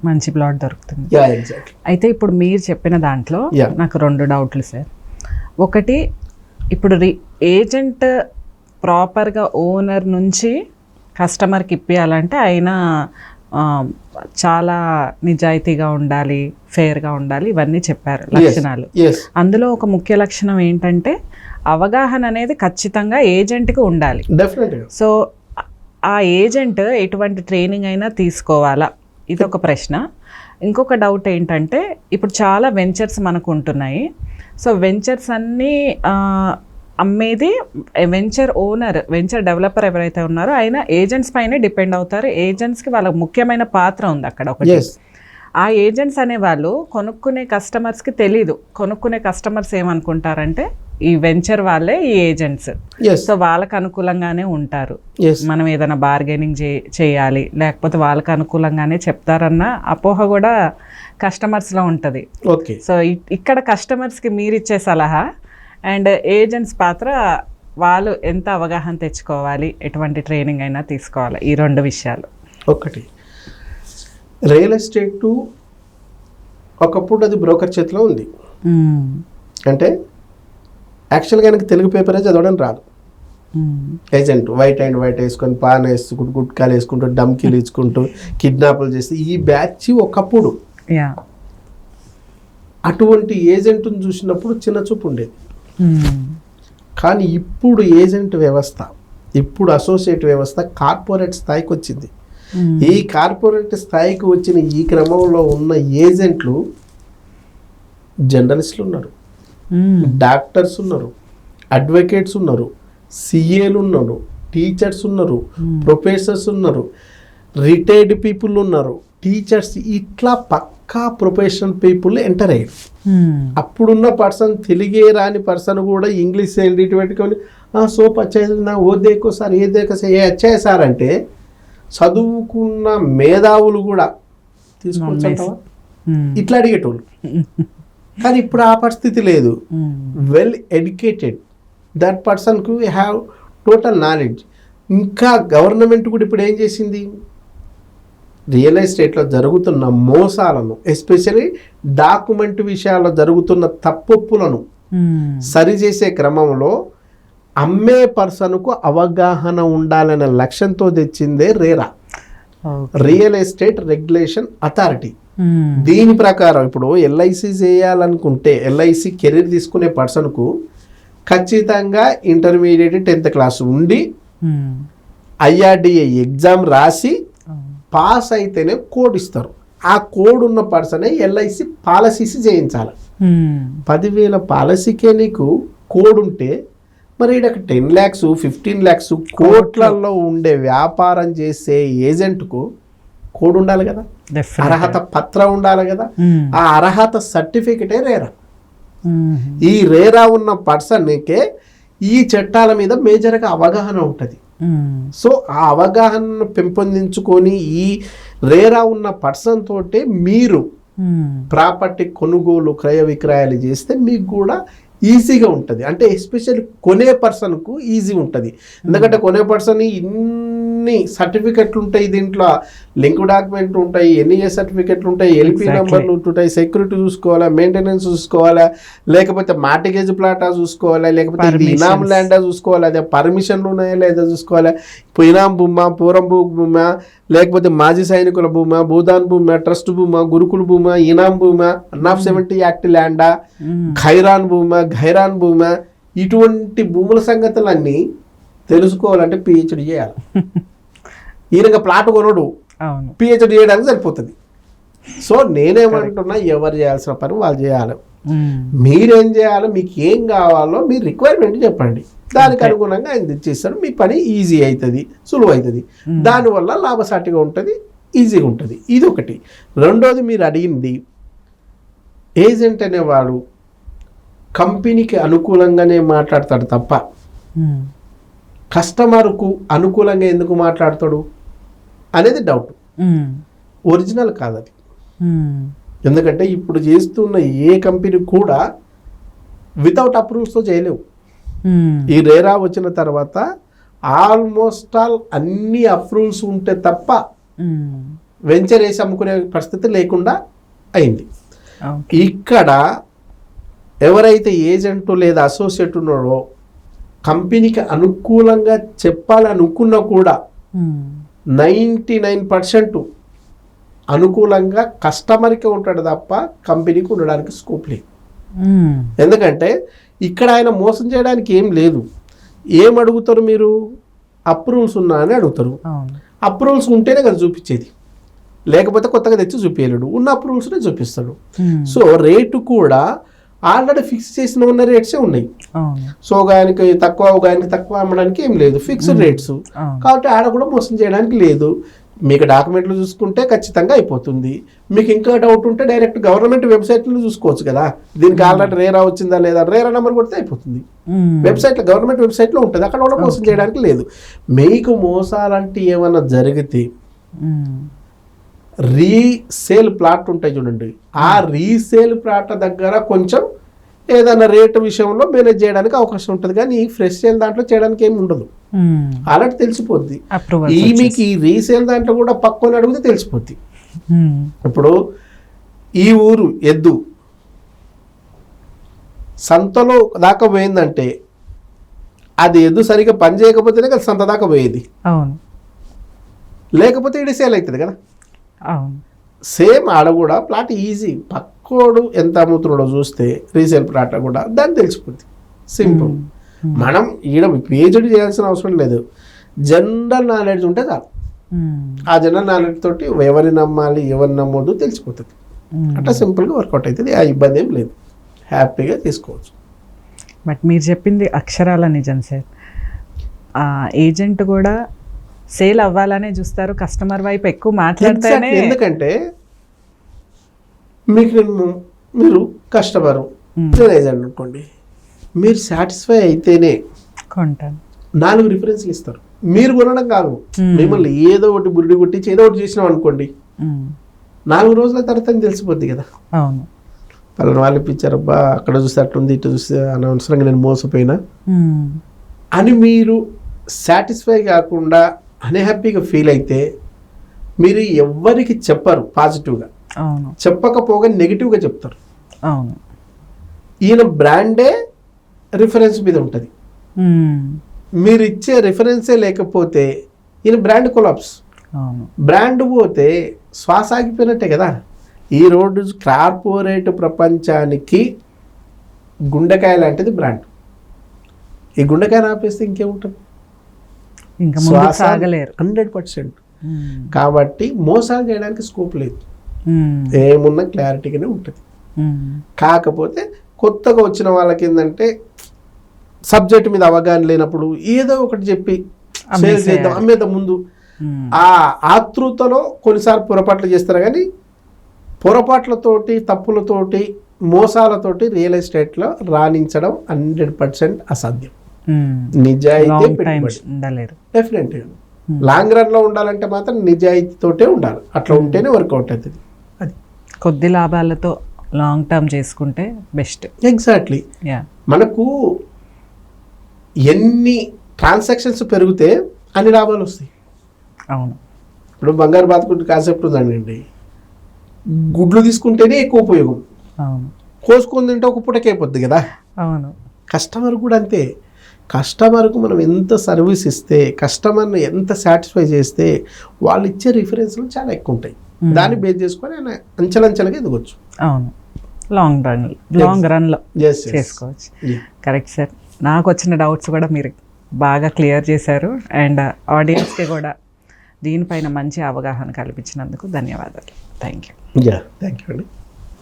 మంచి ప్లాట్ దొరుకుతుంది. ఎగ్జాక్ట్లీ. అయితే ఇప్పుడు మీరు చెప్పిన దాంట్లో నాకు 2 డౌట్లు సార్. ఒకటి, ఇప్పుడు ఏజెంట్ ప్రాపర్గా ఓనర్ నుంచి కస్టమర్కి ఇప్పించాలంటే ఆయన చాలా నిజాయితీగా ఉండాలి, ఫెయిర్గా ఉండాలి, ఇవన్నీ చెప్పారు లక్షణాలు. అందులో ఒక ముఖ్య లక్షణం ఏంటంటే అవగాహన అనేది ఖచ్చితంగా ఏజెంట్కి ఉండాలి. సో ఆ ఏజెంట్ ఎటువంటి ట్రైనింగ్ అయినా తీసుకోవాలా, ఇది ఒక ప్రశ్న. ఇంకొక డౌట్ ఏంటంటే ఇప్పుడు చాలా వెంచర్స్ మనకు ఉంటున్నాయి. సో వెంచర్స్ అన్నీ అమ్మేది వెంచర్ ఓనర్, వెంచర్ డెవలపర్ ఎవరైతే ఉన్నారో ఆయన ఏజెంట్స్ పైనే డిపెండ్ అవుతారు. ఏజెంట్స్కి వాళ్ళ ముఖ్యమైన పాత్ర ఉంది అక్కడ ఒకటి. ఆ ఏజెంట్స్ అనేవాళ్ళు కొనుక్కునే కస్టమర్స్కి తెలీదు. కొనుక్కునే కస్టమర్స్ ఏమనుకుంటారంటే ఈ వెంచర్ వాళ్ళే ఈ ఏజెంట్స్, సో వాళ్ళకు అనుకూలంగానే ఉంటారు, మనం ఏదైనా బార్గెనింగ్ చేయాలి లేకపోతే వాళ్ళకు అనుకూలంగానే చెప్తారన్న అపోహ కూడా కస్టమర్స్లో ఉంటుంది. సో ఇక్కడ కస్టమర్స్కి మీరు ఇచ్చే సలహా అండ్ ఏజెంట్స్ పాత్ర, వాళ్ళు ఎంత అవగాహన తెచ్చుకోవాలి, ఎటువంటి ట్రైనింగ్ అయినా తీసుకోవాలి, ఈ 2 విషయాలు. ఒకటి, రియల్ ఎస్టేట్ ఒకప్పుడు అది బ్రోకర్ చేతిలో ఉంది. అంటే యాక్చువల్గా ఆయనకి తెలుగు పేపరే చదవడం రాదు. ఏజెంట్ వైట్ అండ్ వైట్ వేసుకొని పాన్ వేసుకుంటూ గుట్కాలు వేసుకుంటూ డమ్కీలు ఇచ్చుకుంటూ కిడ్నాపులు చేస్తే ఈ బ్యాచ్ ఒకప్పుడు. అటువంటి ఏజెంట్ని చూసినప్పుడు చిన్న చూపు ఉండేది. కానీ ఇప్పుడు ఏజెంట్ వ్యవస్థ, ఇప్పుడు అసోసియేట్ వ్యవస్థ కార్పొరేట్ స్థాయికి వచ్చింది. ఈ కార్పొరేట్ స్థాయికి వచ్చిన ఈ క్రమంలో ఉన్న ఏజెంట్లు జర్నలిస్టులు ఉన్నారు, డాక్టర్స్ ఉన్నారు, అడ్వకేట్స్ ఉన్నారు, సిఏలు ఉన్నారు, టీచర్స్ ఉన్నారు, ప్రొఫెసర్స్ ఉన్నారు, రిటైర్డ్ పీపుల్ ఉన్నారు, టీచర్స్, ఇట్లా పక్కా ప్రొఫెషనల్ పీపుల్ ఎంటర్ అయ్యారు. అప్పుడున్న పర్సన్, తెలుగే రాని పర్సన్ కూడా ఇంగ్లీష్ పెట్టుకొని సోప్ వచ్చేది ఓ దేకో సార్, ఏ దేకో సార్, ఏ వచ్చాయి సార్ అంటే చదువుకున్న మేధావులు కూడా తీసుకొచ్చావా ఇట్లా అడిగేటోళ్ళు. కానీ ఇప్పుడు ఆ పరిస్థితి లేదు. వెల్ ఎడ్యుకేటెడ్ దట్ పర్సన్కు హ్యావ్ టోటల్ నాలెడ్జ్. ఇంకా గవర్నమెంట్ కూడా ఇప్పుడు ఏం చేసింది, రియల్ ఎస్టేట్లో జరుగుతున్న మోసాలను, ఎస్పెషల్లీ డాక్యుమెంట్ విషయాల్లో జరుగుతున్న తప్పొప్పులను సరిచేసే క్రమంలో అమ్మే పర్సన్కు అవగాహన ఉండాలనే లక్ష్యంతో తెచ్చిందే RERA, real estate regulation authority. దీని ప్రకారం ఇప్పుడు ఎల్ఐసి చేయాలనుకుంటే, ఎల్ఐసి కెరీర్ తీసుకునే పర్సన్కు ఖచ్చితంగా ఇంటర్మీడియట్ 10th క్లాస్ ఉండి IRDA ఎగ్జామ్ రాసి పాస్ అయితేనే కోడ్ ఇస్తారు. ఆ కోడ్ ఉన్న పర్సనే ఎల్ఐసి పాలసీస్ చేయించాలి. 10,000 పాలసీకే నీకు కోడ్ ఉంటే మరి ఇక్కడ 10 lakhs 15 lakhs కోట్లలో ఉండే వ్యాపారం చేసే ఏజెంట్కు కోడ్ ఉండాలి కదా, అర్హత పత్రం ఉండాలి కదా. ఆ అర్హత సర్టిఫికెటే రేరా. ఈ రేరా ఉన్న పర్సన్కే ఈ చట్టాల మీద మేజర్గా అవగాహన ఉంటుంది. సో ఆ అవగాహనను పెంపొందించుకొని ఈ రేరా ఉన్న పర్సన్ తోటే మీరు ప్రాపర్టీ కొనుగోలు క్రయ విక్రయాలు చేస్తే మీకు కూడా ఈజీగా ఉంటుంది. అంటే ఎస్పెషల్లీ కొనే పర్సన్కు ఈజీ ఉంటుంది. ఎందుకంటే కొనే పర్సన్ ఇన్ని సర్టిఫికెట్లు ఉంటాయి, దీంట్లో లింక్ డాక్యుమెంట్ ఉంటాయి, NEA సర్టిఫికెట్లు ఉంటాయి, LP నెంబర్లు ఉంటాయి, సెక్యూరిటీ చూసుకోవాలా, మెయింటెనెన్స్ చూసుకోవాలా, లేకపోతే మార్టిగేజ్ ప్లాటా చూసుకోవాలా, లేకపోతే ఇనామ్ ల్యాండా చూసుకోవాలా, అదే పర్మిషన్లు ఉన్నాయా లేదా చూసుకోవాలా, ఇనాం భూమా, పూరం భూమా, లేకపోతే మాజీ సైనికుల భూమా, భూదాన్ భూమా, ట్రస్ట్ భూమా, గురుకుల భూమా, ఇనాం భూమా, అన్నాఫ్ 70 యాక్ట్ ల్యాండా, ఖైరాన్ భూమా, ఖైరాన్ భూమా, ఇటువంటి భూముల సంగతులన్నీ తెలుసుకోవాలంటే PhD చేయాలి. ఈయనగా ప్లాట్ కొనడు, PhD చేయడానికి సరిపోతుంది. సో నేనేమంటున్నా, ఎవరు చేయాల్సిన పని వాళ్ళు చేయాలి. మీరేం చేయాలో, మీకు ఏం కావాలో మీరు రిక్వైర్మెంట్ చెప్పండి, దానికి అనుగుణంగా ఆయన తెచ్చిస్తాడు. మీ పని ఈజీ అవుతుంది, సులువు అవుతుంది, దానివల్ల లాభసాటిగా ఉంటుంది, ఈజీగా ఉంటుంది. ఇది ఒకటి. రెండోది, మీరు అడిగింది ఏజెంట్ అనేవాడు కంపెనీకి అనుకూలంగానే మాట్లాడతాడు తప్ప కస్టమర్కు అనుకూలంగా ఎందుకు మాట్లాడతాడు అనేది డౌట్. ఒరిజినల్ కాదది. ఎందుకంటే ఇప్పుడు చేస్తున్న ఏ కంపెనీ కూడా వితౌట్ అప్రూవల్స్తో చేయలేవు. ఈ రేరా వచ్చిన తర్వాత ఆల్మోస్ట్ ఆల్ అన్ని అప్రూవల్స్ ఉంటే తప్ప వెంచర్ వేసి అమ్ముకునే పరిస్థితి లేకుండా అయింది. ఓకే. ఇక్కడ ఎవరైతే ఏజెంట్ లేదా అసోసియేట్ ఉన్నారో కంపెనీకి అనుకూలంగా చెప్పాలనుకున్నా కూడా 99% అనుకూలంగా కస్టమర్కి ఉంటాడు తప్ప కంపెనీకి ఉండడానికి స్కోప్ లేదు. ఎందుకంటే ఇక్కడ ఆయన మోసం చేయడానికి ఏం లేదు. ఏం అడుగుతారు మీరు? అప్రూవల్స్ ఉన్నా అని అడుగుతారు. అప్రూవల్స్ ఉంటేనే కదా చూపించేది, లేకపోతే కొత్తగా తెచ్చి చూపించలేడు. ఉన్న అప్రూవల్స్నే చూపిస్తాడు. సో రేటు కూడా ఆల్రెడీ ఫిక్స్ చేసిన ఉన్న రేట్సే ఉన్నాయి. సో గానికి తక్కువ అమ్మడానికి ఏం లేదు, ఫిక్స్డ్ రేట్స్. కాబట్టి ఆడ కూడా మోసం చేయడానికి లేదు. మీకు డాక్యుమెంట్లు చూసుకుంటే ఖచ్చితంగా అయిపోతుంది. మీకు ఇంకా డౌట్ ఉంటే డైరెక్ట్ గవర్నమెంట్ వెబ్సైట్లో చూసుకోవచ్చు కదా, దీనికి ఆల్రెడీ రేరా వచ్చిందా లేదా, రేరా నెంబర్ కొడితే అయిపోతుంది. వెబ్సైట్లో, గవర్నమెంట్ వెబ్సైట్లో ఉంటుంది, అక్కడ కూడా మోసం చేయడానికి లేదు. మీకు మోసాలంటే ఏమన్నా జరిగితే రీసేల్ ప్లాట్ ఉంటాయి చూడండి, ఆ రీసేల్ ప్లాట్ దగ్గర కొంచెం ఏదైనా రేటు విషయంలో మేనేజ్ చేయడానికి అవకాశం ఉంటుంది, కానీ ఫ్రెష్ సేల్ దాంట్లో చేయడానికి ఏమి ఉండదు. అలాంటి తెలిసిపోద్ది. మీకు ఈ రీసేల్ దాంట్లో కూడా పక్కన అడిగితే తెలిసిపోద్ది. ఇప్పుడు ఈ ఊరు ఎద్దు సంతలో దాకా పోయిందంటే అది ఎద్దు సరిగ్గా పని చేయకపోతేనే కదా సంత దాకా పోయేది, లేకపోతే ఇది సేల్ అవుతుంది కదా. సేమ్ ఆడ కూడా ప్లాట్ ఈజీ, పక్కోడు ఎంత అమ్ముతున్నాడో చూస్తే రీసేల్ ప్లాట్ కూడా దాన్ని తెలిసిపోద్ది. సింపుల్. మనం ఈడ పేజెడ్ చేయాల్సిన అవసరం లేదు, జనరల్ నాలెడ్జ్ ఉంటే చాలు. ఆ జనరల్ నాలెడ్జ్ తోటి ఎవరిని నమ్మాలి ఎవరిని నమ్మొద్దు తెలిసిపోతుంది. అట్లా సింపుల్గా వర్కౌట్ అవుతుంది. ఆ ఇబ్బంది ఏం లేదు, హ్యాపీగా తీసుకోవచ్చు. బట్ మీరు చెప్పింది అక్షరాల నిజం సార్. ఏజెంట్ కూడా సేల్ అవ్వాలనే చూస్తారు, కస్టమర్ వైపు ఎక్కువ మాట్లాడతానే. ఎందుకంటే మీరు కస్టమరు, ఏజెంట్ అనుకోండి, మీరు సాటిస్ఫై అయితేనే కొంటాను. 4 రిఫరెన్స్లు ఇస్తారు. మీరు కొనడం కాదు, మిమ్మల్ని ఏదో ఒకటి బురిడి కొట్టించి ఏదో ఒకటి చేసినాం అనుకోండి, 4 రోజుల తర్వాత తెలిసిపోద్ది కదా. అవును, వాళ్ళని వాళ్ళు ఇప్పించారబ్బా, అక్కడ చూస్తే అట్లుంది, ఇటు చూస్తే అనవసరంగా నేను మోసపోయినా అని మీరు సాటిస్ఫై కాకుండా అన్హ్యాపీగా ఫీల్ అయితే మీరు ఎవ్వరికి చెప్పరు పాజిటివ్గా. చెప్పకపోగా నెగిటివ్గా చెప్తారు. అవును, ఈయన బ్రాండే రిఫరెన్స్ మీద ఉంటుంది. మీరు ఇచ్చే రిఫరెన్సే లేకపోతే ఈయన బ్రాండ్ కొలాప్స్. బ్రాండ్ పోతే శ్వాస ఆగిపోయినట్టే కదా. ఈ రోజు కార్పొరేట్ ప్రపంచానికి గుండెకాయ లాంటిది బ్రాండ్. ఈ గుండెకాయను ఆపేస్తే ఇంకేముంటుంది? 100%. కాబట్టి మోసాలు చేయడానికి స్కోప్ లేదు, ఏమున్నా క్లారిటీగానే ఉంటుంది. కాకపోతే కొత్తగా వచ్చిన వాళ్ళకి ఏంటంటే సబ్జెక్ట్ మీద అవగాహన లేనప్పుడు ఏదో ఒకటి చెప్పి సేల్ చేద్దాం అమ్మేద్దాం ముందు, ఆ ఆతృతలో కొన్నిసార్లు పొరపాట్లు చేస్తారు. కానీ పొరపాట్లతోటి, తప్పులతోటి, మోసాలతోటి రియల్ ఎస్టేట్లో రాణించడం 100% అసాధ్యం. నిజాయితీ డెఫినెట్గా లాంగ్ రన్ లో ఉండాలంటే మాత్రం నిజాయితీతోటే ఉండాలి. అట్లా ఉంటేనే వర్కౌట్ అవుతుంది. అది కొద్ది లాభాలతో లాంగ్ టర్మ్ చేసుకుంటే బెస్ట్. ఎగ్జాక్ట్లీ. మనకు ఎన్ని ట్రాన్సాక్షన్స్ పెరిగితే అన్ని లాభాలు వస్తాయి. అవును, ఇప్పుడు బంగారు బాతుకుంటే కాన్సెప్ట్ ఉందండి, గుడ్లు తీసుకుంటేనే ఎక్కువ ఉపయోగం. అవును, కోసుకొని తింటే ఒక పూటకి అయిపోద్ది కదా. అవును, కస్టమర్ కూడా అంతే. కస్టమర్కు మనం ఎంత సర్వీస్ ఇస్తే, కస్టమర్ని ఎంత సాటిస్ఫై చేస్తే వాళ్ళు ఇచ్చే రిఫరెన్స్లు చాలా ఎక్కువ ఉంటాయి. దాన్ని బేస్ చేసుకొని ఆయన అంచెలంచెలుగా ఎదగొచ్చు. అవును, లాంగ్ రన్లో చేసుకోవచ్చు. Correct sir. నాకు వచ్చిన డౌట్స్ కూడా మీరు బాగా క్లియర్ చేశారు. అండ్ ఆడియన్స్కి కూడా దీనిపైన మంచి అవగాహన కల్పించినందుకు ధన్యవాదాలు. Thank you. థ్యాంక్ యూ అండి.